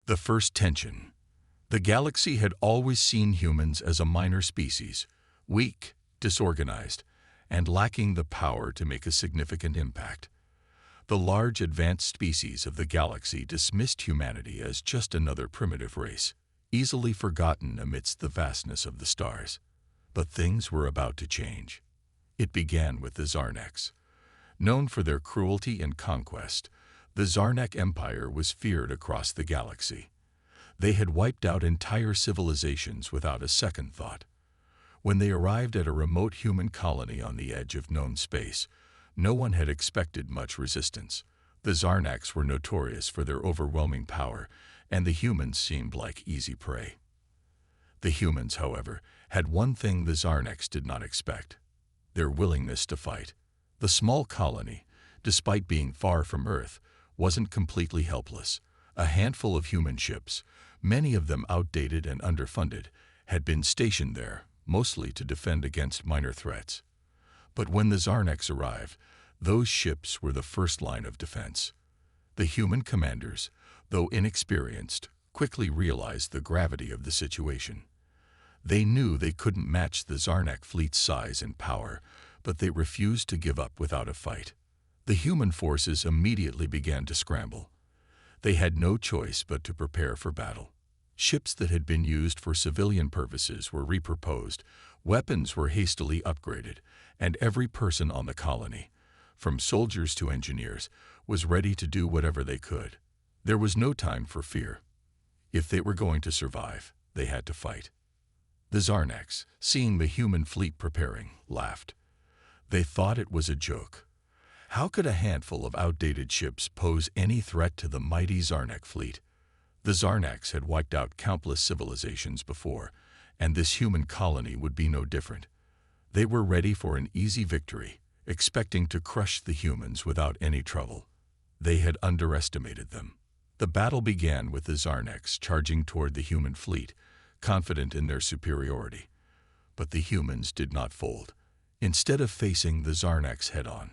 The first tension. The galaxy had always seen humans as a minor species, weak, disorganized, and lacking the power to make a significant impact. The large advanced species of the galaxy dismissed humanity as just another primitive race, easily forgotten amidst the vastness of the stars. But things were about to change. It began with the Zarnax. Known for their cruelty and conquest, the Zarnak Empire was feared across the galaxy. They had wiped out entire civilizations without a second thought. When they arrived at a remote human colony on the edge of known space, no one had expected much resistance. The Zarnax were notorious for their overwhelming power, and the humans seemed like easy prey. The humans, however, had one thing the Zarnax did not expect: their willingness to fight. The small colony, despite being far from Earth, wasn't completely helpless. A handful of human ships, many of them outdated and underfunded, had been stationed there, mostly to defend against minor threats. But when the Zarnax arrived, those ships were the first line of defense. The human commanders, though inexperienced, quickly realized the gravity of the situation. They knew they couldn't match the Zarnak fleet's size and power, but they refused to give up without a fight. The human forces immediately began to scramble. They had no choice but to prepare for battle. Ships that had been used for civilian purposes were repurposed, weapons were hastily upgraded, and every person on the colony, from soldiers to engineers, was ready to do whatever they could. There was no time for fear. If they were going to survive, they had to fight. The Zarnax, seeing the human fleet preparing, laughed. They thought it was a joke. How could a handful of outdated ships pose any threat to the mighty Zarnak fleet? The Zarnax had wiped out countless civilizations before, and this human colony would be no different. They were ready for an easy victory, expecting to crush the humans without any trouble. They had underestimated them. The battle began with the Zarnax charging toward the human fleet, confident in their superiority. But the humans did not fold. Instead of facing the Zarnax head-on,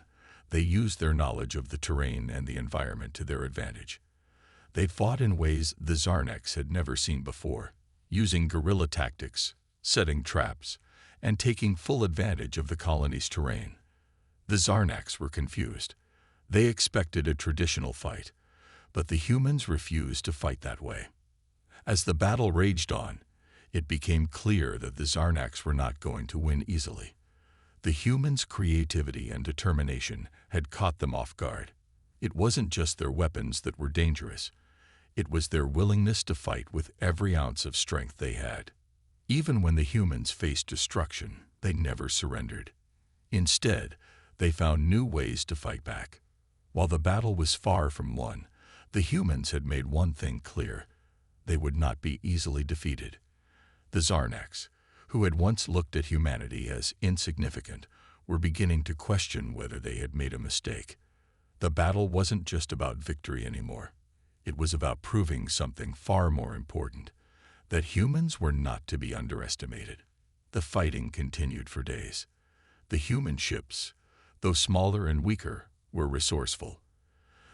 they used their knowledge of the terrain and the environment to their advantage. They fought in ways the Zarnax had never seen before, using guerrilla tactics, setting traps, and taking full advantage of the colony's terrain. The Zarnax were confused. They expected a traditional fight, but the humans refused to fight that way. As the battle raged on, it became clear that the Zarnax were not going to win easily. The humans' creativity and determination had caught them off guard. It wasn't just their weapons that were dangerous. It was their willingness to fight with every ounce of strength they had. Even when the humans faced destruction, they never surrendered. Instead, they found new ways to fight back. While the battle was far from won, the humans had made one thing clear: they would not be easily defeated. The Zarnax, who had once looked at humanity as insignificant, were beginning to question whether they had made a mistake. The battle wasn't just about victory anymore. It was about proving something far more important: that humans were not to be underestimated. The fighting continued for days. The human ships, though smaller and weaker, were resourceful.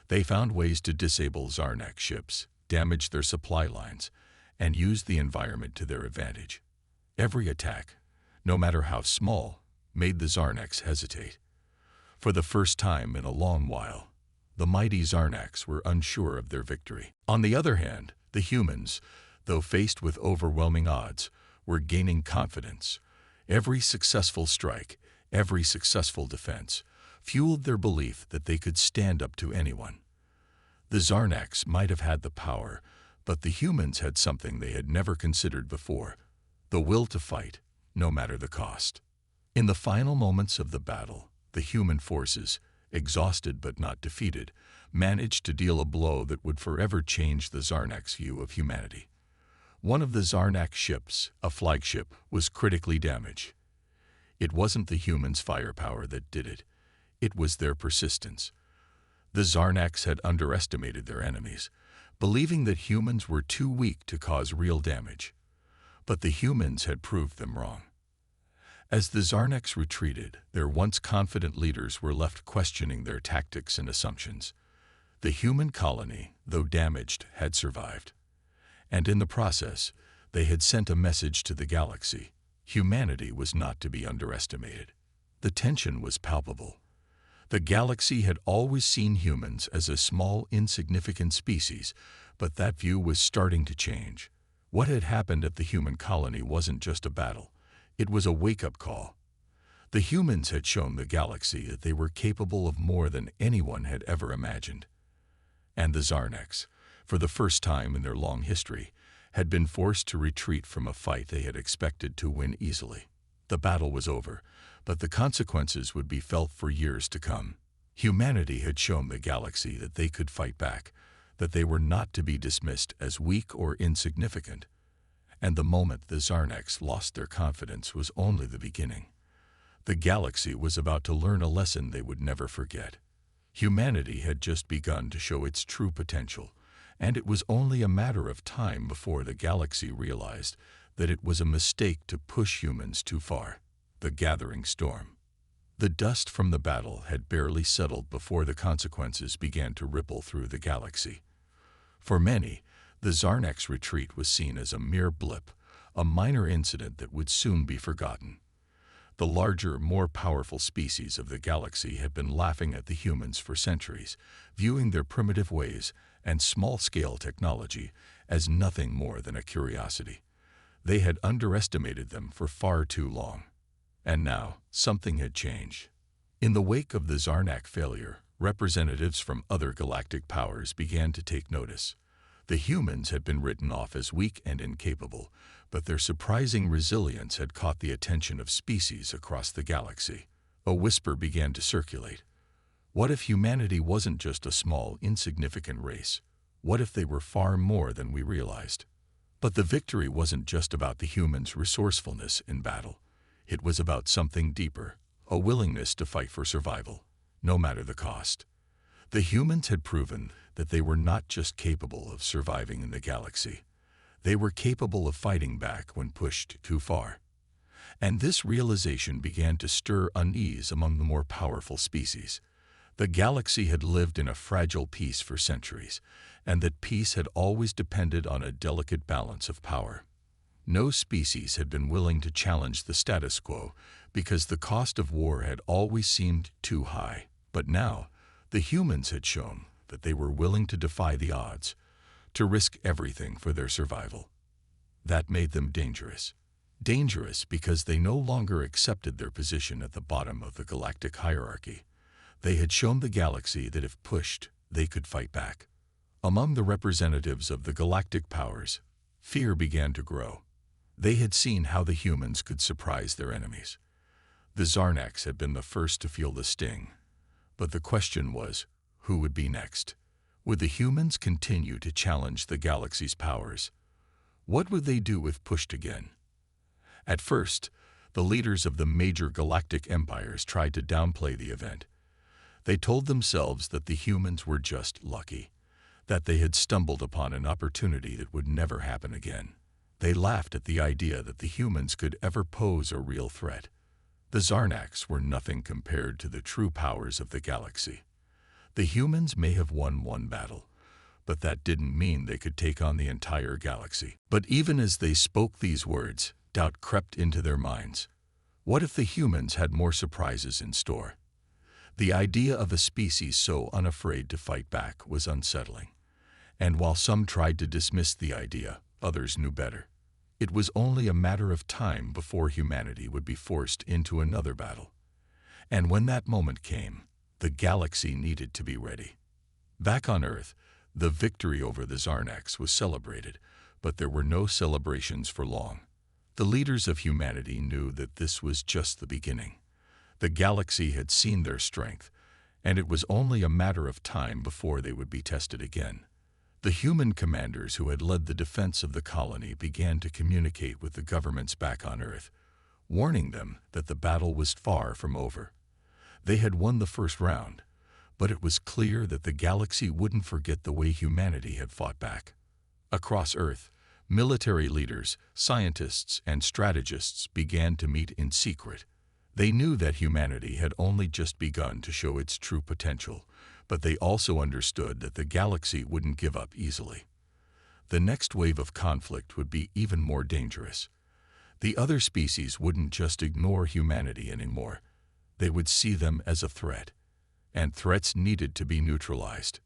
They found ways to disable Zarnak ships, damage their supply lines, and use the environment to their advantage. Every attack, no matter how small, made the Zarnax hesitate. For the first time in a long while, the mighty Zarnax were unsure of their victory. On the other hand, the humans, though faced with overwhelming odds, were gaining confidence. Every successful strike, every successful defense, fueled their belief that they could stand up to anyone. The Zarnax might have had the power, but the humans had something they had never considered before: the will to fight, no matter the cost. In the final moments of the battle, the human forces, exhausted but not defeated, managed to deal a blow that would forever change the Zarnax view of humanity. One of the Zarnak ships, a flagship, was critically damaged. It wasn't the humans' firepower that did it. It was their persistence. The Zarnax had underestimated their enemies, believing that humans were too weak to cause real damage. But the humans had proved them wrong. As the Zarnax retreated, their once confident leaders were left questioning their tactics and assumptions. The human colony, though damaged, had survived. And in the process, they had sent a message to the galaxy. Humanity was not to be underestimated. The tension was palpable. The galaxy had always seen humans as a small, insignificant species, but that view was starting to change. What had happened at the human colony wasn't just a battle. It was a wake-up call. The humans had shown the galaxy that they were capable of more than anyone had ever imagined. And the Zarnax, for the first time in their long history, had been forced to retreat from a fight they had expected to win easily. The battle was over, but the consequences would be felt for years to come. Humanity had shown the galaxy that they could fight back, that they were not to be dismissed as weak or insignificant. And the moment the Zarnax lost their confidence was only the beginning. The galaxy was about to learn a lesson they would never forget. Humanity had just begun to show its true potential, and it was only a matter of time before the galaxy realized that it was a mistake to push humans too far. The gathering storm. The dust from the battle had barely settled before the consequences began to ripple through the galaxy. For many, the Zarnax retreat was seen as a mere blip, a minor incident that would soon be forgotten. The larger, more powerful species of the galaxy had been laughing at the humans for centuries, viewing their primitive ways and small-scale technology as nothing more than a curiosity. They had underestimated them for far too long. And now, something had changed. In the wake of the Zarnax failure, representatives from other galactic powers began to take notice. The humans had been written off as weak and incapable, but their surprising resilience had caught the attention of species across the galaxy. A whisper began to circulate. What if humanity wasn't just a small, insignificant race? What if they were far more than we realized? But the victory wasn't just about the humans' resourcefulness in battle. It was about something deeper, a willingness to fight for survival, no matter the cost. The humans had proven that they were not just capable of surviving in the galaxy. They were capable of fighting back when pushed too far. And this realization began to stir unease among the more powerful species. The galaxy had lived in a fragile peace for centuries, and that peace had always depended on a delicate balance of power. No species had been willing to challenge the status quo because the cost of war had always seemed too high. But now, the humans had shown that they were willing to defy the odds, to risk everything for their survival. That made them dangerous. Dangerous because they no longer accepted their position at the bottom of the galactic hierarchy. They had shown the galaxy that if pushed, they could fight back. Among the representatives of the galactic powers, fear began to grow. They had seen how the humans could surprise their enemies. The Zarnax had been the first to feel the sting. But the question was, who would be next? Would the humans continue to challenge the galaxy's powers? What would they do if pushed again? At first, the leaders of the major galactic empires tried to downplay the event. They told themselves that the humans were just lucky, that they had stumbled upon an opportunity that would never happen again. They laughed at the idea that the humans could ever pose a real threat. The Zarnax were nothing compared to the true powers of the galaxy. The humans may have won one battle, but that didn't mean they could take on the entire galaxy. But even as they spoke these words, doubt crept into their minds. What if the humans had more surprises in store? The idea of a species so unafraid to fight back was unsettling. And while some tried to dismiss the idea, others knew better. It was only a matter of time before humanity would be forced into another battle. And when that moment came, the galaxy needed to be ready. Back on Earth, the victory over the Zarnax was celebrated, but there were no celebrations for long. The leaders of humanity knew that this was just the beginning. The galaxy had seen their strength, and it was only a matter of time before they would be tested again. The human commanders who had led the defense of the colony began to communicate with the governments back on Earth, warning them that the battle was far from over. They had won the first round, but it was clear that the galaxy wouldn't forget the way humanity had fought back. Across Earth, military leaders, scientists, and strategists began to meet in secret. They knew that humanity had only just begun to show its true potential, but they also understood that the galaxy wouldn't give up easily. The next wave of conflict would be even more dangerous. The other species wouldn't just ignore humanity anymore. They would see them as a threat, and threats needed to be neutralized.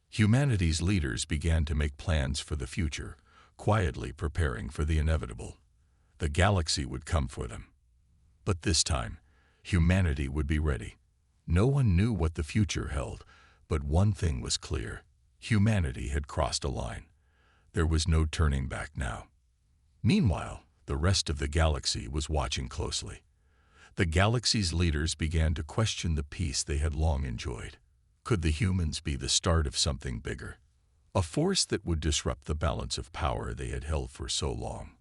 Humanity's leaders began to make plans for the future, quietly preparing for the inevitable. The galaxy would come for them. But this time, humanity would be ready. No one knew what the future held, but one thing was clear. Humanity had crossed a line. There was no turning back now. Meanwhile, the rest of the galaxy was watching closely. The galaxy's leaders began to question the peace they had long enjoyed. Could the humans be the start of something bigger? A force that would disrupt the balance of power they had held for so long?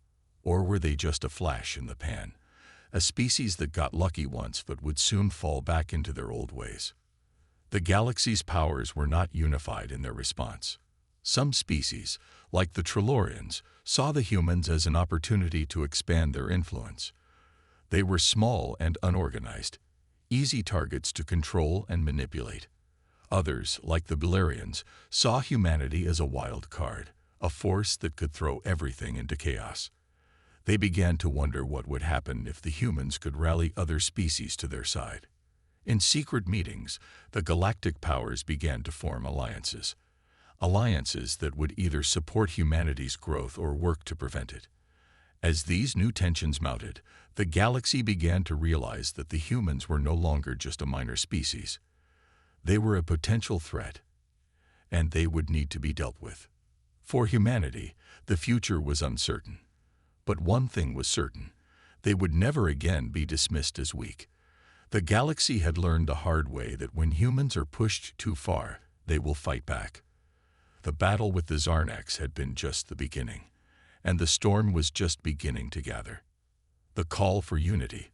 Or were they just a flash in the pan? A species that got lucky once but would soon fall back into their old ways. The galaxy's powers were not unified in their response. Some species, like the Trilorians, saw the humans as an opportunity to expand their influence. They were small and unorganized, easy targets to control and manipulate. Others, like the Belerians, saw humanity as a wild card, a force that could throw everything into chaos. They began to wonder what would happen if the humans could rally other species to their side. In secret meetings, the galactic powers began to form alliances. Alliances that would either support humanity's growth or work to prevent it. As these new tensions mounted, the galaxy began to realize that the humans were no longer just a minor species. They were a potential threat, and they would need to be dealt with. For humanity, the future was uncertain. But one thing was certain: they would never again be dismissed as weak. The galaxy had learned the hard way that when humans are pushed too far, they will fight back. The battle with the Zarnax had been just the beginning, and the storm was just beginning to gather. The call for unity.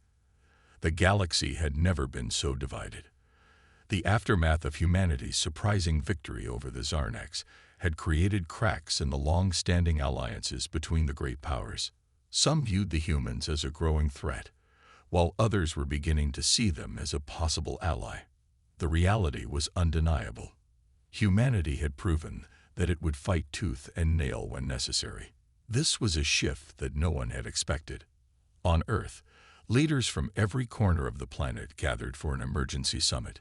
The galaxy had never been so divided. The aftermath of humanity's surprising victory over the Zarnax had created cracks in the long-standing alliances between the great powers. Some viewed the humans as a growing threat, while others were beginning to see them as a possible ally. The reality was undeniable. Humanity had proven that it would fight tooth and nail when necessary. This was a shift that no one had expected. On Earth, leaders from every corner of the planet gathered for an emergency summit.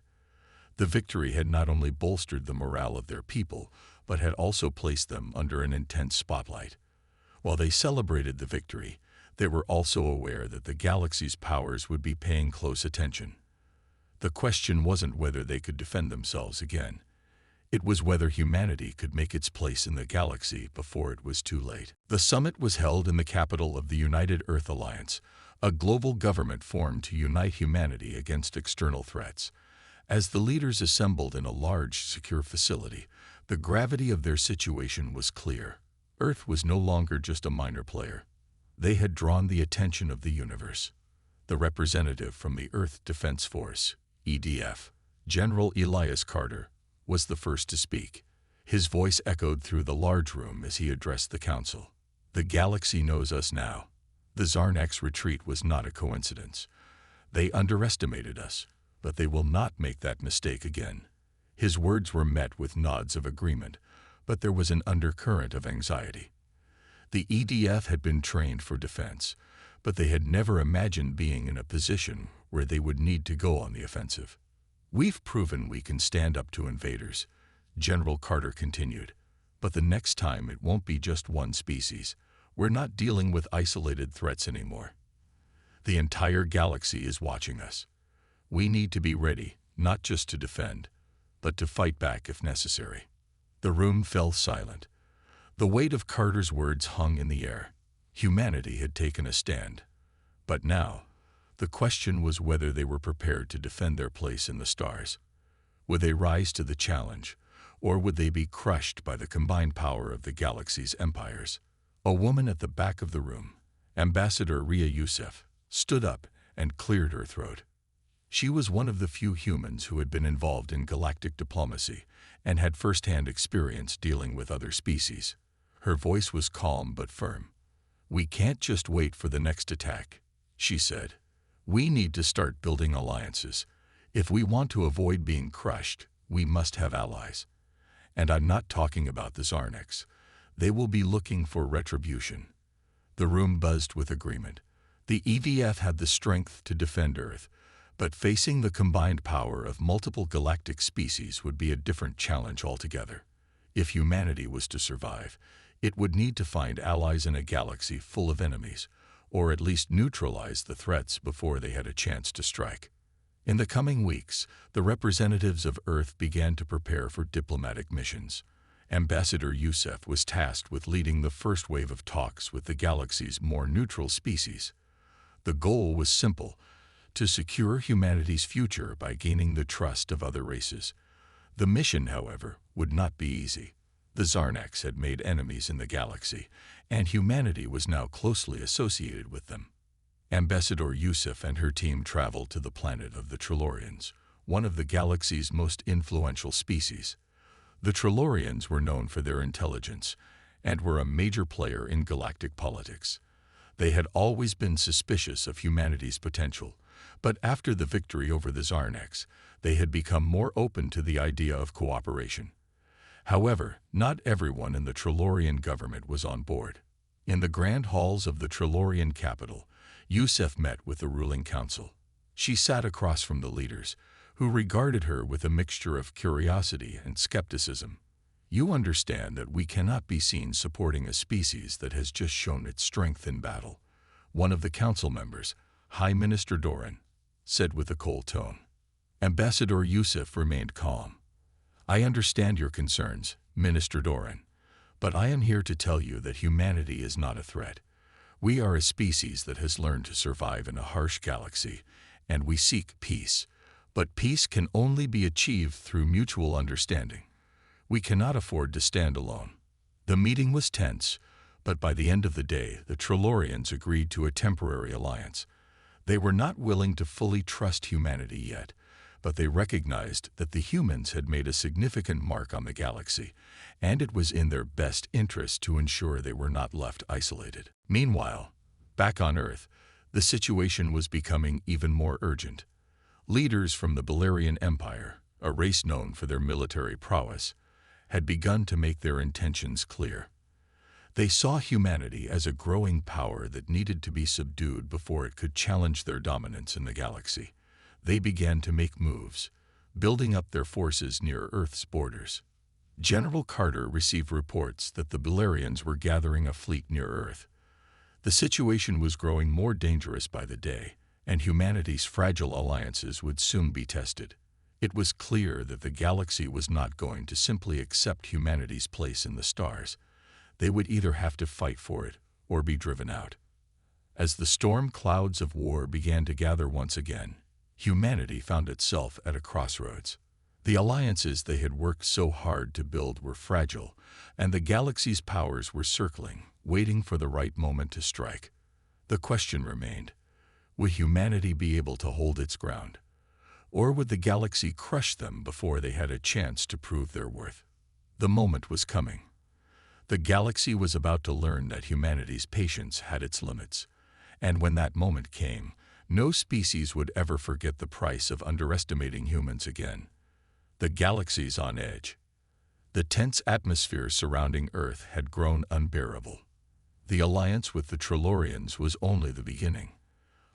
The victory had not only bolstered the morale of their people, but had also placed them under an intense spotlight. While they celebrated the victory, they were also aware that the galaxy's powers would be paying close attention. The question wasn't whether they could defend themselves again. It was whether humanity could make its place in the galaxy before it was too late. The summit was held in the capital of the United Earth Alliance, a global government formed to unite humanity against external threats. As the leaders assembled in a large, secure facility, the gravity of their situation was clear. Earth was no longer just a minor player. They had drawn the attention of the universe. The representative from the Earth Defense Force, EDF, General Elias Carter, was the first to speak. His voice echoed through the large room as he addressed the council. The galaxy knows us now. The Zarnax retreat was not a coincidence. They underestimated us, but they will not make that mistake again. His words were met with nods of agreement, but there was an undercurrent of anxiety. The EDF had been trained for defense, but they had never imagined being in a position where they would need to go on the offensive. "We've proven we can stand up to invaders," General Carter continued, "but the next time it won't be just one species. We're not dealing with isolated threats anymore. The entire galaxy is watching us. We need to be ready, not just to defend, but to fight back if necessary." The room fell silent. The weight of Carter's words hung in the air. Humanity had taken a stand. But now, the question was whether they were prepared to defend their place in the stars. Would they rise to the challenge, or would they be crushed by the combined power of the galaxy's empires? A woman at the back of the room, Ambassador Rhea Youssef, stood up and cleared her throat. She was one of the few humans who had been involved in galactic diplomacy and had first-hand experience dealing with other species. Her voice was calm but firm. "We can't just wait for the next attack," she said. "We need to start building alliances. If we want to avoid being crushed, we must have allies. And I'm not talking about the Zarnax. They will be looking for retribution. The room buzzed with agreement. The EDF had the strength to defend Earth, but facing the combined power of multiple galactic species would be a different challenge altogether. If humanity was to survive, it would need to find allies in a galaxy full of enemies, or at least neutralize the threats before they had a chance to strike. In the coming weeks, the representatives of Earth began to prepare for diplomatic missions. Ambassador Yusef was tasked with leading the first wave of talks with the galaxy's more neutral species. The goal was simple: to secure humanity's future by gaining the trust of other races. The mission, however, would not be easy. The Zarnax had made enemies in the galaxy, and humanity was now closely associated with them. Ambassador Yusef and her team traveled to the planet of the Trilorians, one of the galaxy's most influential species. The Trilorians were known for their intelligence and were a major player in galactic politics. They had always been suspicious of humanity's potential, but after the victory over the Zarnax, they had become more open to the idea of cooperation. However, not everyone in the Trilorian government was on board. In the grand halls of the Trilorian capital, Yusef met with the ruling council. She sat across from the leaders, who regarded her with a mixture of curiosity and skepticism. "You understand that we cannot be seen supporting a species that has just shown its strength in battle," one of the council members, High Minister Doran, said with a cold tone. Ambassador Yusef remained calm. "I understand your concerns, Minister Doran, but I am here to tell you that humanity is not a threat. We are a species that has learned to survive in a harsh galaxy, and we seek peace. But peace can only be achieved through mutual understanding. We cannot afford to stand alone." The meeting was tense, but by the end of the day, the Trilorians agreed to a temporary alliance. They were not willing to fully trust humanity yet, but they recognized that the humans had made a significant mark on the galaxy, and it was in their best interest to ensure they were not left isolated. Meanwhile, back on Earth, the situation was becoming even more urgent. Leaders from the Belerian Empire, a race known for their military prowess, had begun to make their intentions clear. They saw humanity as a growing power that needed to be subdued before it could challenge their dominance in the galaxy. They began to make moves, building up their forces near Earth's borders. General Carter received reports that the Belerians were gathering a fleet near Earth. The situation was growing more dangerous by the day, and humanity's fragile alliances would soon be tested. It was clear that the galaxy was not going to simply accept humanity's place in the stars. They would either have to fight for it or be driven out. As the storm clouds of war began to gather once again, humanity found itself at a crossroads. The alliances they had worked so hard to build were fragile, and the galaxy's powers were circling, waiting for the right moment to strike. The question remained: would humanity be able to hold its ground? Or would the galaxy crush them before they had a chance to prove their worth? The moment was coming. The galaxy was about to learn that humanity's patience had its limits, and when that moment came, no species would ever forget the price of underestimating humans again. The galaxy's on edge. The tense atmosphere surrounding Earth had grown unbearable. The alliance with the Trilorians was only the beginning.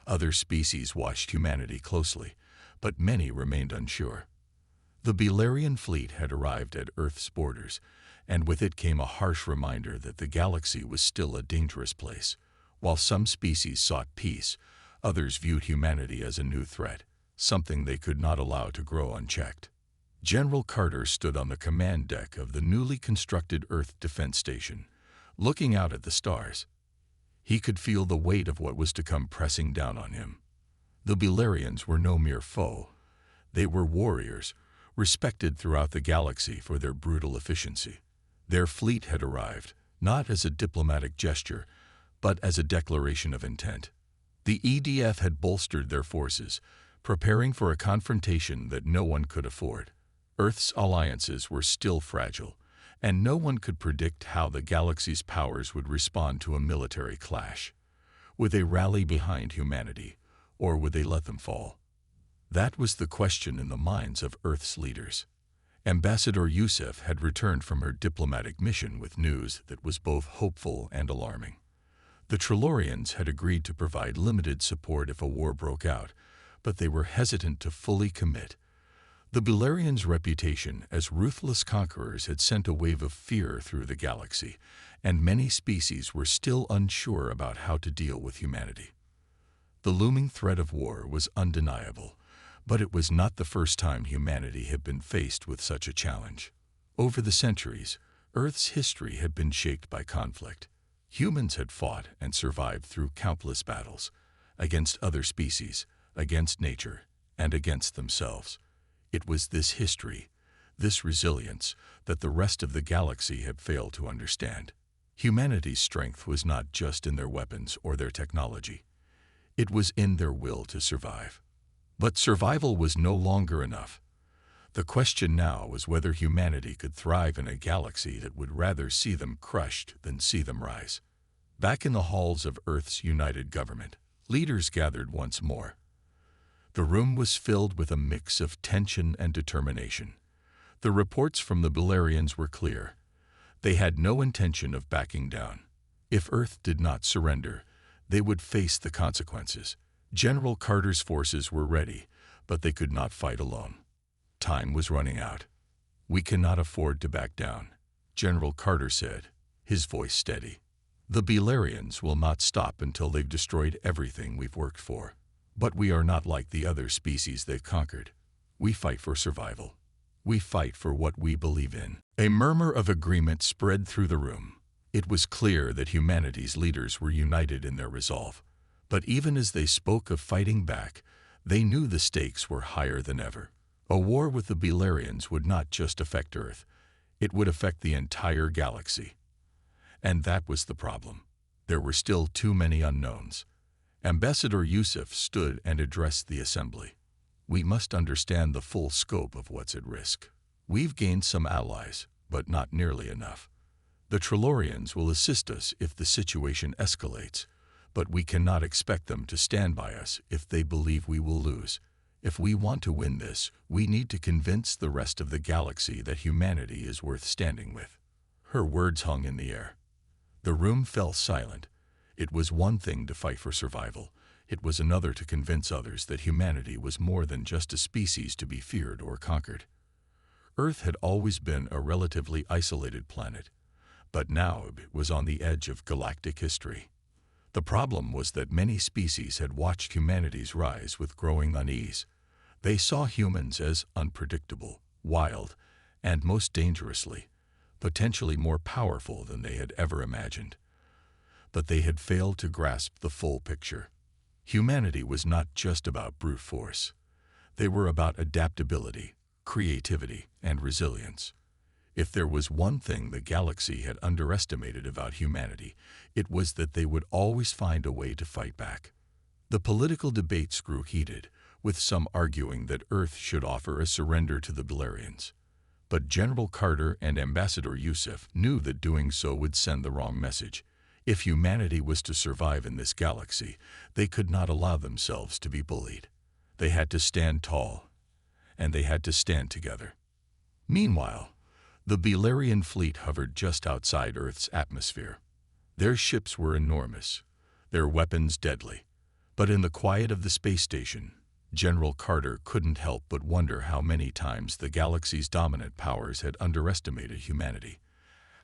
Other species watched humanity closely, but many remained unsure. The Belerian fleet had arrived at Earth's borders, and with it came a harsh reminder that the galaxy was still a dangerous place. While some species sought peace, others viewed humanity as a new threat, something they could not allow to grow unchecked. General Carter stood on the command deck of the newly constructed Earth Defense Station, looking out at the stars. He could feel the weight of what was to come pressing down on him. The Belerians were no mere foe. They were warriors, respected throughout the galaxy for their brutal efficiency. Their fleet had arrived, not as a diplomatic gesture, but as a declaration of intent. The EDF had bolstered their forces, preparing for a confrontation that no one could afford. Earth's alliances were still fragile, and no one could predict how the galaxy's powers would respond to a military clash. Would they rally behind humanity, or would they let them fall? That was the question in the minds of Earth's leaders. Ambassador Yusuf had returned from her diplomatic mission with news that was both hopeful and alarming. The Trilorians had agreed to provide limited support if a war broke out, but they were hesitant to fully commit. The Belerians' reputation as ruthless conquerors had sent a wave of fear through the galaxy, and many species were still unsure about how to deal with humanity. The looming threat of war was undeniable, but it was not the first time humanity had been faced with such a challenge. Over the centuries, Earth's history had been shaped by conflict. Humans had fought and survived through countless battles, against other species, against nature, and against themselves. It was this history, this resilience, that the rest of the galaxy had failed to understand. Humanity's strength was not just in their weapons or their technology. It was in their will to survive. But survival was no longer enough. The question now was whether humanity could thrive in a galaxy that would rather see them crushed than see them rise. Back in the halls of Earth's united government, leaders gathered once more. The room was filled with a mix of tension and determination. The reports from the Belerians were clear. They had no intention of backing down. If Earth did not surrender, they would face the consequences. General Carter's forces were ready, but they could not fight alone. Time was running out. "We cannot afford to back down," General Carter said, his voice steady. "The Belerians will not stop until they've destroyed everything we've worked for. But we are not like the other species they've conquered. We fight for survival. We fight for what we believe in." A murmur of agreement spread through the room. It was clear that humanity's leaders were united in their resolve. But even as they spoke of fighting back, they knew the stakes were higher than ever. A war with the Belerians would not just affect Earth, it would affect the entire galaxy. And that was the problem. There were still too many unknowns. Ambassador Yusuf stood and addressed the assembly. "We must understand the full scope of what's at risk. We've gained some allies, but not nearly enough. The Trilorians will assist us if the situation escalates, but we cannot expect them to stand by us if they believe we will lose. If we want to win this, we need to convince the rest of the galaxy that humanity is worth standing with." Her words hung in the air. The room fell silent. It was one thing to fight for survival. It was another to convince others that humanity was more than just a species to be feared or conquered. Earth had always been a relatively isolated planet, but now it was on the edge of galactic history. The problem was that many species had watched humanity's rise with growing unease. They saw humans as unpredictable, wild, and most dangerously, potentially more powerful than they had ever imagined. But they had failed to grasp the full picture. Humanity was not just about brute force. They were about adaptability, creativity, and resilience. If there was one thing the galaxy had underestimated about humanity, it was that they would always find a way to fight back. The political debates grew heated, with some arguing that Earth should offer a surrender to the Belerians. But General Carter and Ambassador Yusuf knew that doing so would send the wrong message. If humanity was to survive in this galaxy, they could not allow themselves to be bullied. They had to stand tall, and they had to stand together. Meanwhile, the Belerian fleet hovered just outside Earth's atmosphere. Their ships were enormous, their weapons deadly. But in the quiet of the space station, General Carter couldn't help but wonder how many times the galaxy's dominant powers had underestimated humanity.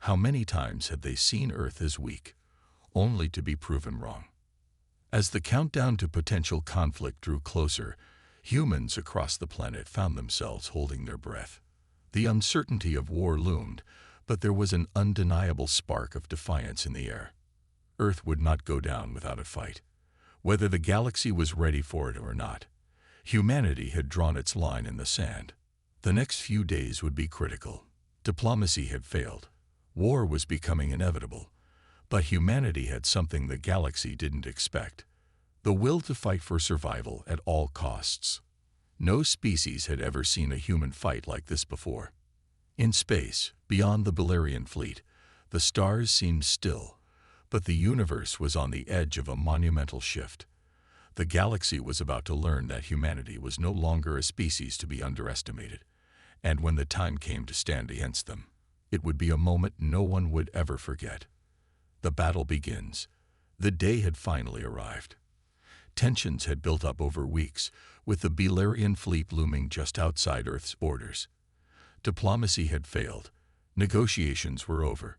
How many times had they seen Earth as weak, only to be proven wrong? As the countdown to potential conflict drew closer, humans across the planet found themselves holding their breath. The uncertainty of war loomed, but there was an undeniable spark of defiance in the air. Earth would not go down without a fight. Whether the galaxy was ready for it or not, humanity had drawn its line in the sand. The next few days would be critical. Diplomacy had failed. War was becoming inevitable. But humanity had something the galaxy didn't expect: the will to fight for survival at all costs. No species had ever seen a human fight like this before. In space, beyond the Belerian fleet, the stars seemed still, but the universe was on the edge of a monumental shift. The galaxy was about to learn that humanity was no longer a species to be underestimated, And when the time came to stand against them, it would be a moment no one would ever forget. The battle begins. The day had finally arrived. Tensions had built up over weeks, with the Belerian fleet looming just outside Earth's borders. Diplomacy had failed. Negotiations were over.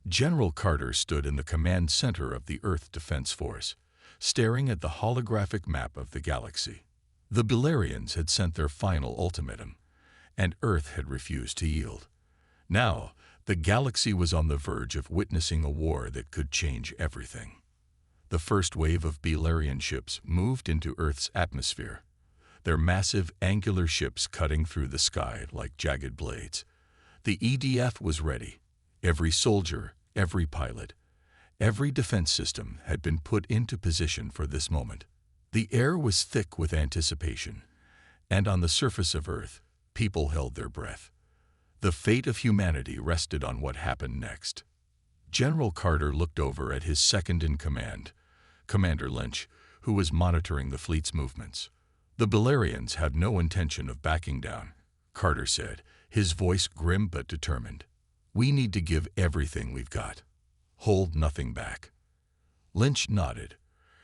General Carter stood in the command center of the Earth Defense Force, staring at the holographic map of the galaxy. The Belerians had sent their final ultimatum, and Earth had refused to yield. Now, the galaxy was on the verge of witnessing a war that could change everything. The first wave of Belerian ships moved into Earth's atmosphere, their massive angular ships cutting through the sky like jagged blades. The EDF was ready. Every soldier, every pilot, every defense system had been put into position for this moment. The air was thick with anticipation, and on the surface of Earth, people held their breath. The fate of humanity rested on what happened next. General Carter looked over at his second-in-command, Commander Lynch, who was monitoring the fleet's movements. The Belerians had no intention of backing down, Carter said, his voice grim but determined. We need to give everything we've got. Hold nothing back. Lynch nodded,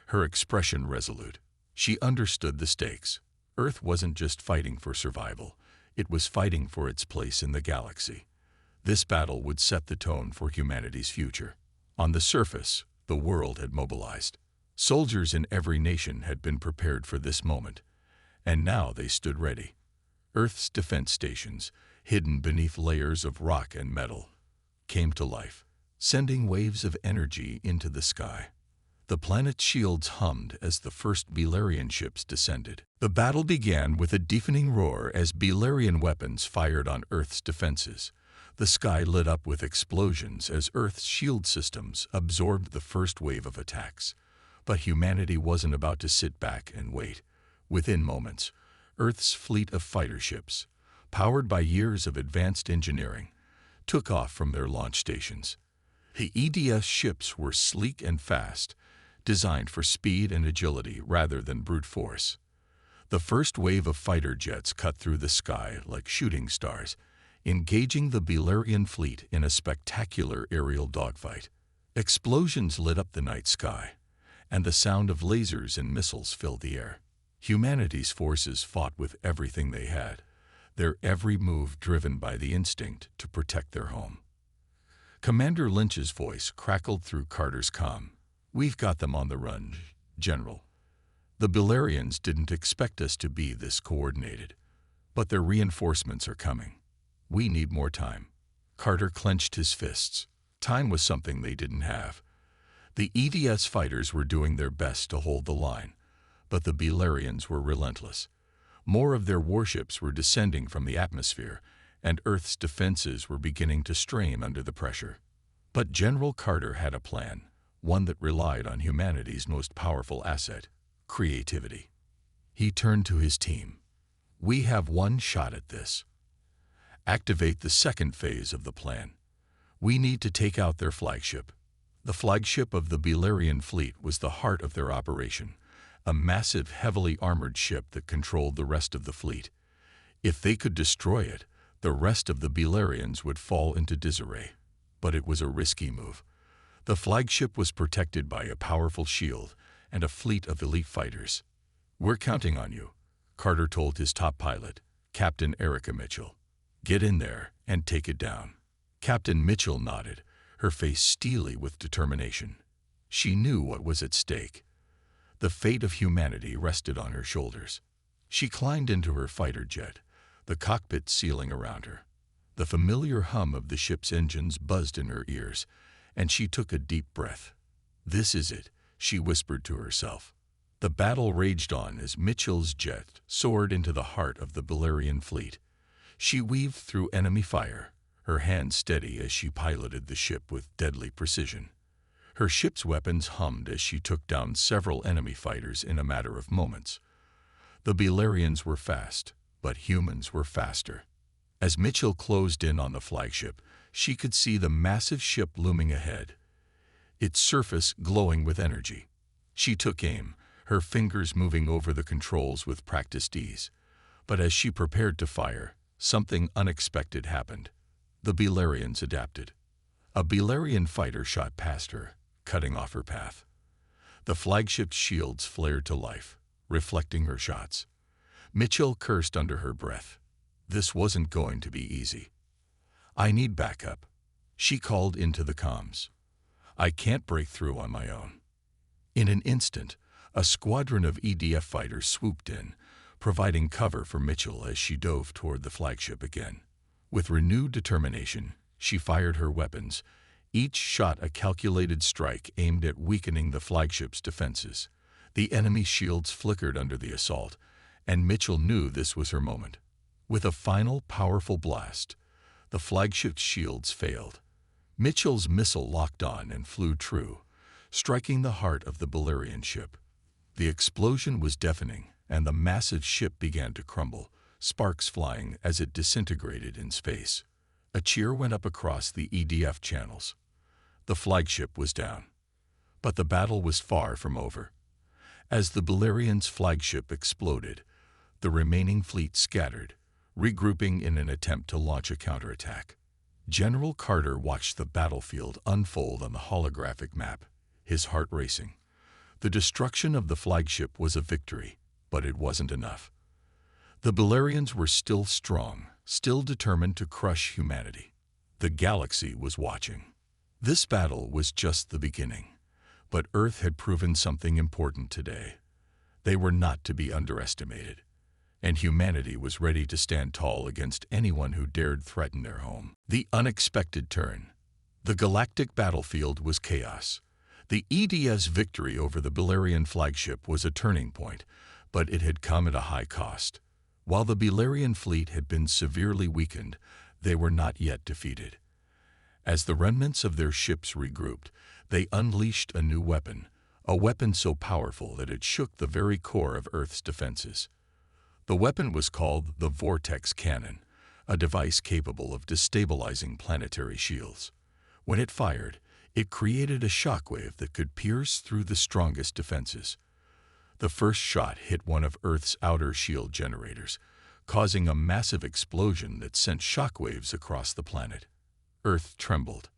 her expression resolute. She understood the stakes. Earth wasn't just fighting for survival. It was fighting for its place in the galaxy. This battle would set the tone for humanity's future. On the surface, the world had mobilized. Soldiers in every nation had been prepared for this moment, and now they stood ready. Earth's defense stations, hidden beneath layers of rock and metal, came to life, sending waves of energy into the sky. The planet's shields hummed as the first Belerian ships descended. The battle began with a deafening roar as Belerian weapons fired on Earth's defenses. The sky lit up with explosions as Earth's shield systems absorbed the first wave of attacks. But humanity wasn't about to sit back and wait. Within moments, Earth's fleet of fighter ships, powered by years of advanced engineering, took off from their launch stations. The EDS ships were sleek and fast, designed for speed and agility rather than brute force. The first wave of fighter jets cut through the sky like shooting stars, engaging the Belerian fleet in a spectacular aerial dogfight. Explosions lit up the night sky, and the sound of lasers and missiles filled the air. Humanity's forces fought with everything they had, their every move driven by the instinct to protect their home. Commander Lynch's voice crackled through Carter's comm. We've got them on the run, General. The Belerians didn't expect us to be this coordinated, but their reinforcements are coming. We need more time. Carter clenched his fists. Time was something they didn't have. The EDS fighters were doing their best to hold the line, but the Belerians were relentless. More of their warships were descending from the atmosphere, and Earth's defenses were beginning to strain under the pressure. But General Carter had a plan, one that relied on humanity's most powerful asset, creativity. He turned to his team. We have one shot at this. Activate the second phase of the plan. We need to take out their flagship. The flagship of the Belerian fleet was the heart of their operation, a massive, heavily armored ship that controlled the rest of the fleet. If they could destroy it, the rest of the Belerians would fall into disarray. But it was a risky move. The flagship was protected by a powerful shield and a fleet of elite fighters. We're counting on you, Carter told his top pilot, Captain Erica Mitchell. Get in there and take it down. Captain Mitchell nodded, her face steely with determination. She knew what was at stake. The fate of humanity rested on her shoulders. She climbed into her fighter jet, the cockpit sealing around her. The familiar hum of the ship's engines buzzed in her ears, and she took a deep breath. This is it, she whispered to herself. The battle raged on as Mitchell's jet soared into the heart of the Belerian fleet. She weaved through enemy fire, her hands steady as she piloted the ship with deadly precision. Her ship's weapons hummed as she took down several enemy fighters in a matter of moments. The Belerians were fast, but humans were faster. As Mitchell closed in on the flagship, she could see the massive ship looming ahead, its surface glowing with energy. She took aim, her fingers moving over the controls with practiced ease. But as she prepared to fire, something unexpected happened. The Belerians adapted. A Belerian fighter shot past her, cutting off her path. The flagship's shields flared to life, reflecting her shots. Mitchell cursed under her breath. This wasn't going to be easy. "I need backup," she called into the comms. "I can't break through on my own." In an instant, a squadron of EDF fighters swooped in, providing cover for Mitchell as she dove toward the flagship again. With renewed determination, she fired her weapons, each shot a calculated strike aimed at weakening the flagship's defenses. The enemy shields flickered under the assault, and Mitchell knew this was her moment. With a final, powerful blast, the flagship's shields failed. Mitchell's missile locked on and flew true, striking the heart of the Belerian ship. The explosion was deafening, and the massive ship began to crumble, sparks flying as it disintegrated in space. A cheer went up across the EDF channels. The flagship was down. But the battle was far from over. As the Belerians' flagship exploded, the remaining fleet scattered, regrouping in an attempt to launch a counterattack. General Carter watched the battlefield unfold on the holographic map, his heart racing. The destruction of the flagship was a victory, but it wasn't enough. The Belerians were still strong, still determined to crush humanity. The galaxy was watching. This battle was just the beginning, but Earth had proven something important today. They were not to be underestimated, and humanity was ready to stand tall against anyone who dared threaten their home. The unexpected turn. The galactic battlefield was chaos. The EDF's victory over the Belerian flagship was a turning point, but it had come at a high cost. While the Belerian fleet had been severely weakened, they were not yet defeated. As the remnants of their ships regrouped, they unleashed a new weapon, a weapon so powerful that it shook the very core of Earth's defenses. The weapon was called the Vortex Cannon, a device capable of destabilizing planetary shields. When it fired, it created a shockwave that could pierce through the strongest defenses. The first shot hit one of Earth's outer shield generators, causing a massive explosion that sent shockwaves across the planet. Earth trembled.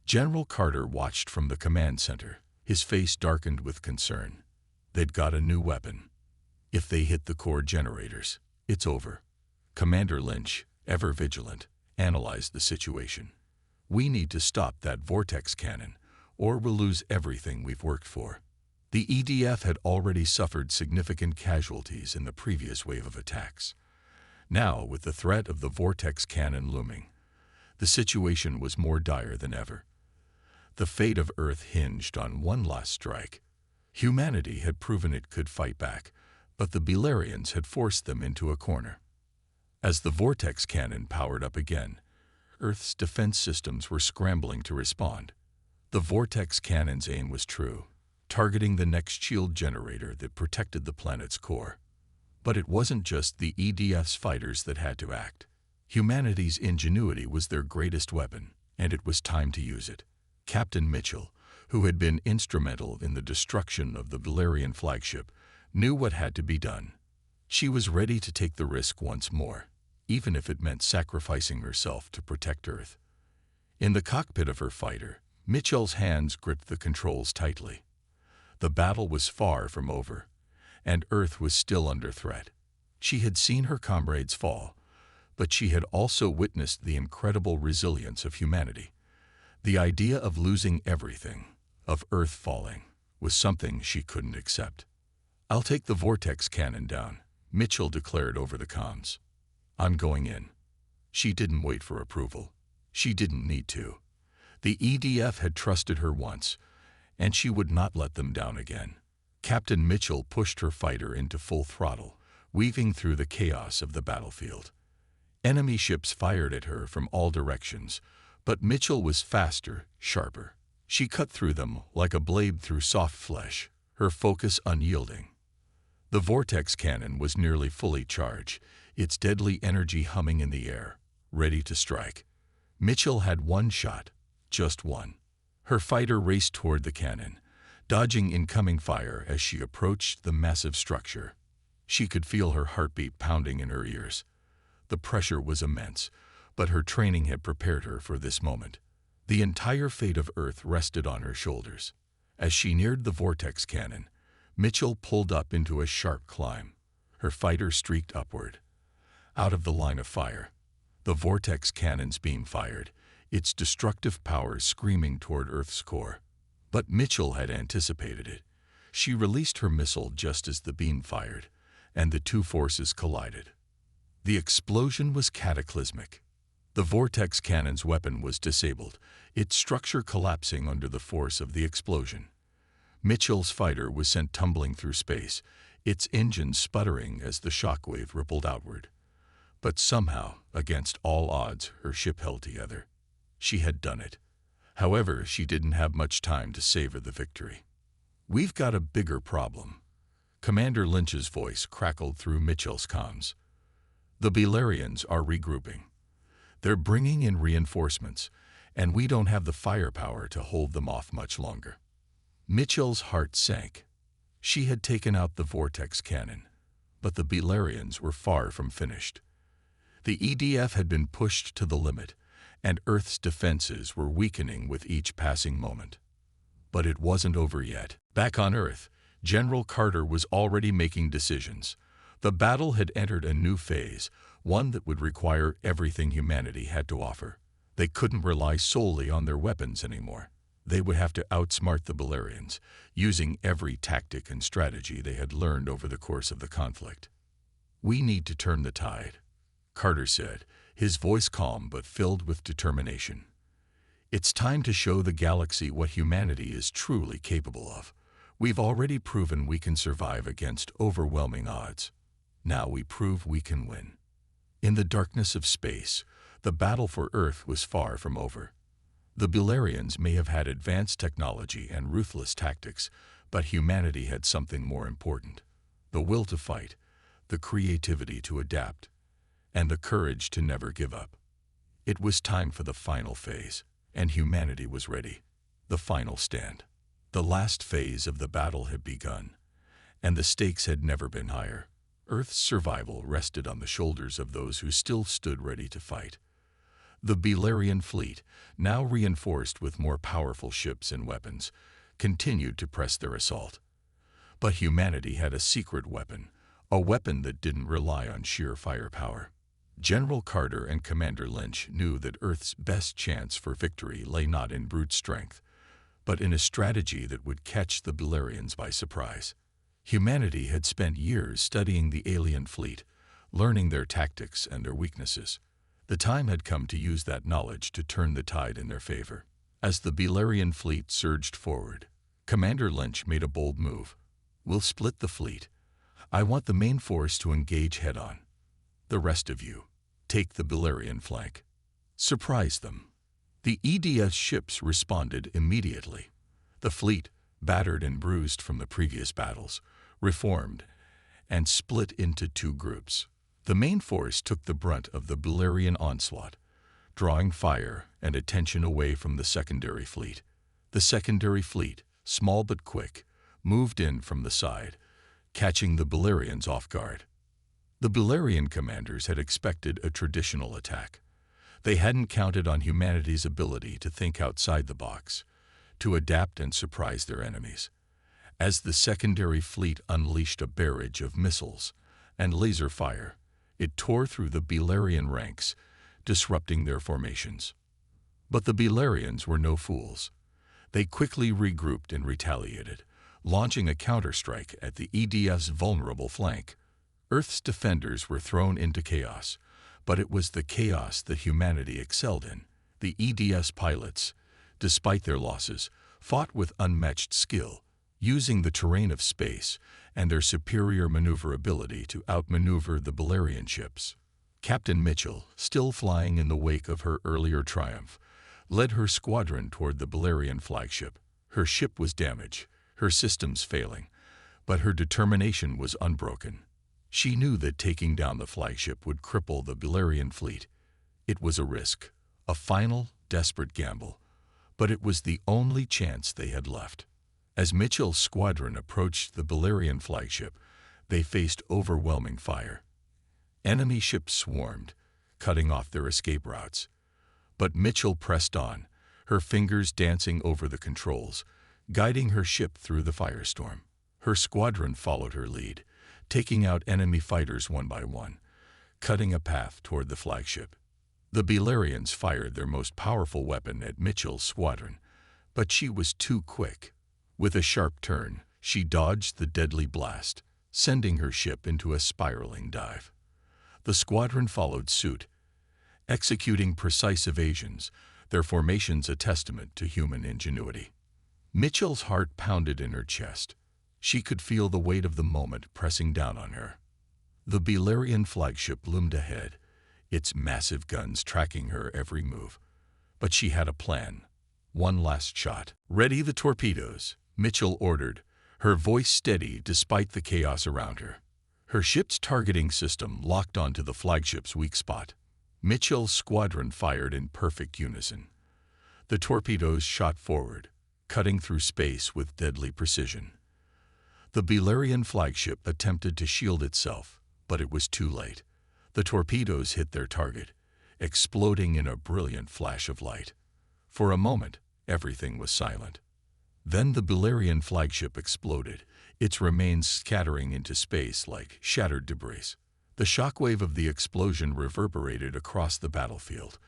General Carter watched from the command center, his face darkened with concern. They'd got a new weapon. If they hit the core generators, it's over. Commander Lynch, ever vigilant, analyzed the situation. "We need to stop that vortex cannon, or we'll lose everything we've worked for." The EDF had already suffered significant casualties in the previous wave of attacks. Now, with the threat of the vortex cannon looming, the situation was more dire than ever. The fate of Earth hinged on one last strike. Humanity had proven it could fight back, but the Belerians had forced them into a corner. As the vortex cannon powered up again, Earth's defense systems were scrambling to respond. The vortex cannon's aim was true, targeting the next shield generator that protected the planet's core. But it wasn't just the EDF's fighters that had to act. Humanity's ingenuity was their greatest weapon, and it was time to use it. Captain Mitchell, who had been instrumental in the destruction of the Belerian flagship, knew what had to be done. She was ready to take the risk once more, even if it meant sacrificing herself to protect Earth. In the cockpit of her fighter, Mitchell's hands gripped the controls tightly. The battle was far from over, and Earth was still under threat. She had seen her comrades fall, but she had also witnessed the incredible resilience of humanity. The idea of losing everything, of Earth falling, was something she couldn't accept. "I'll take the vortex cannon down," Mitchell declared over the comms. "I'm going in." She didn't wait for approval. She didn't need to. The EDF had trusted her once, and she would not let them down again. Captain Mitchell pushed her fighter into full throttle, weaving through the chaos of the battlefield. Enemy ships fired at her from all directions, but Mitchell was faster, sharper. She cut through them like a blade through soft flesh, her focus unyielding. The vortex cannon was nearly fully charged, its deadly energy humming in the air, ready to strike. Mitchell had one shot, just one. Her fighter raced toward the cannon, dodging incoming fire as she approached the massive structure. She could feel her heartbeat pounding in her ears. The pressure was immense, but her training had prepared her for this moment. The entire fate of Earth rested on her shoulders. As she neared the vortex cannon, Mitchell pulled up into a sharp climb. Her fighter streaked upward. Out of the line of fire, the vortex cannon's beam fired, its destructive power screaming toward Earth's core. But Mitchell had anticipated it. She released her missile just as the beam fired, and the two forces collided. The explosion was cataclysmic. The vortex cannon's weapon was disabled, its structure collapsing under the force of the explosion. Mitchell's fighter was sent tumbling through space, its engine sputtering as the shockwave rippled outward. But somehow, against all odds, her ship held together. She had done it. However, she didn't have much time to savor the victory. "We've got a bigger problem." Commander Lynch's voice crackled through Mitchell's comms. "The Belerians are regrouping. They're bringing in reinforcements, and we don't have the firepower to hold them off much longer." Mitchell's heart sank. She had taken out the vortex cannon, but the Belerians were far from finished. The EDF had been pushed to the limit, and Earth's defenses were weakening with each passing moment. But it wasn't over yet. Back on Earth, General Carter was already making decisions. The battle had entered a new phase, one that would require everything humanity had to offer. They couldn't rely solely on their weapons anymore. They would have to outsmart the Belerians, using every tactic and strategy they had learned over the course of the conflict. "We need to turn the tide," Carter said, his voice calm but filled with determination. "It's time to show the galaxy what humanity is truly capable of. We've already proven we can survive against overwhelming odds. Now we prove we can win." In the darkness of space, the battle for Earth was far from over. The Belerians may have had advanced technology and ruthless tactics, but humanity had something more important: the will to fight, the creativity to adapt, and the courage to never give up. It was time for the final phase, and humanity was ready. The final stand. The last phase of the battle had begun, and the stakes had never been higher. Earth's survival rested on the shoulders of those who still stood ready to fight. The Belerian fleet, now reinforced with more powerful ships and weapons, continued to press their assault. But humanity had a secret weapon, a weapon that didn't rely on sheer firepower. General Carter and Commander Lynch knew that Earth's best chance for victory lay not in brute strength, but in a strategy that would catch the Belerians by surprise. Humanity had spent years studying the alien fleet, learning their tactics and their weaknesses. The time had come to use that knowledge to turn the tide in their favor. As the Belerian fleet surged forward, Commander Lynch made a bold move. "We'll split the fleet. I want the main force to engage head-on. The rest of you, take the Belerian flank. Surprise them." The EDS ships responded immediately. The fleet, battered and bruised from the previous battles, reformed and split into two groups. The main force took the brunt of the Belerian onslaught, drawing fire and attention away from the secondary fleet. The secondary fleet, small but quick, moved in from the side, catching the Belerians off guard. The Belerian commanders had expected a traditional attack. They hadn't counted on humanity's ability to think outside the box, to adapt and surprise their enemies. As the secondary fleet unleashed a barrage of missiles and laser fire, it tore through the Belerian ranks, disrupting their formations. But the Belerians were no fools. They quickly regrouped and retaliated, launching a counterstrike at the EDF's vulnerable flank. Earth's defenders were thrown into chaos, but it was the chaos that humanity excelled in. The EDS pilots, despite their losses, fought with unmatched skill, using the terrain of space and their superior maneuverability to outmaneuver the Belerian ships. Captain Mitchell, still flying in the wake of her earlier triumph, led her squadron toward the Belerian flagship. Her ship was damaged, her systems failing, but her determination was unbroken. She knew that taking down the flagship would cripple the Belerian fleet. It was a risk, a final, desperate gamble, but it was the only chance they had left. As Mitchell's squadron approached the Belerian flagship, they faced overwhelming fire. Enemy ships swarmed, cutting off their escape routes. But Mitchell pressed on, her fingers dancing over the controls, guiding her ship through the firestorm. Her squadron followed her lead, taking out enemy fighters one by one, cutting a path toward the flagship. The Belerians fired their most powerful weapon at Mitchell's squadron, but she was too quick. With a sharp turn, she dodged the deadly blast, sending her ship into a spiraling dive. The squadron followed suit, executing precise evasions, their formations a testament to human ingenuity. Mitchell's heart pounded in her chest. She could feel the weight of the moment pressing down on her. The Belerian flagship loomed ahead, its massive guns tracking her every move. But she had a plan. One last shot. "Ready the torpedoes," Mitchell ordered, her voice steady despite the chaos around her. Her ship's targeting system locked onto the flagship's weak spot. Mitchell's squadron fired in perfect unison. The torpedoes shot forward, cutting through space with deadly precision. The Belerian flagship attempted to shield itself, but it was too late. The torpedoes hit their target, exploding in a brilliant flash of light. For a moment, everything was silent. Then the Belerian flagship exploded, its remains scattering into space like shattered debris. The shockwave of the explosion reverberated across the battlefield,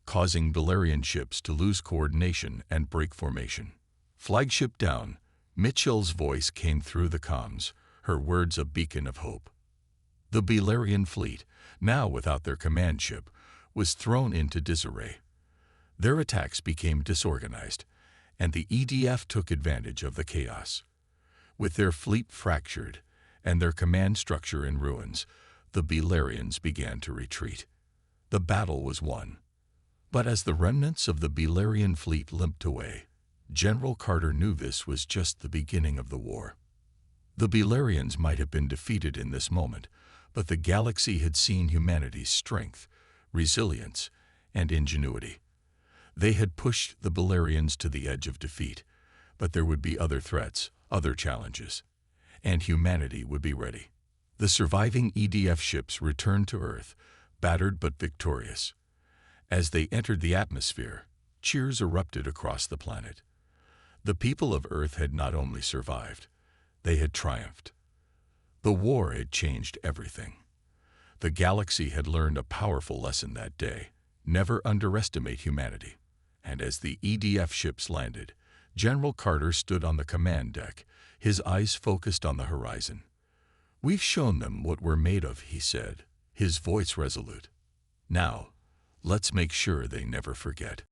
causing Belerian ships to lose coordination and break formation. "Flagship down," Mitchell's voice came through the comms, her words a beacon of hope. The Belerian fleet, now without their command ship, was thrown into disarray. Their attacks became disorganized, and the EDF took advantage of the chaos. With their fleet fractured and their command structure in ruins, the Belerians began to retreat. The battle was won. But as the remnants of the Belerian fleet limped away, General Carter knew this was just the beginning of the war. The Belerians might have been defeated in this moment, but the galaxy had seen humanity's strength, resilience, and ingenuity. They had pushed the Belerians to the edge of defeat, but there would be other threats, other challenges, and humanity would be ready. The surviving EDF ships returned to Earth, battered but victorious. As they entered the atmosphere, cheers erupted across the planet. The people of Earth had not only survived, they had triumphed. The war had changed everything. The galaxy had learned a powerful lesson that day: never underestimate humanity. And as the EDF ships landed, General Carter stood on the command deck, his eyes focused on the horizon. "We've shown them what we're made of," he said, his voice resolute. "Now, let's make sure they never forget."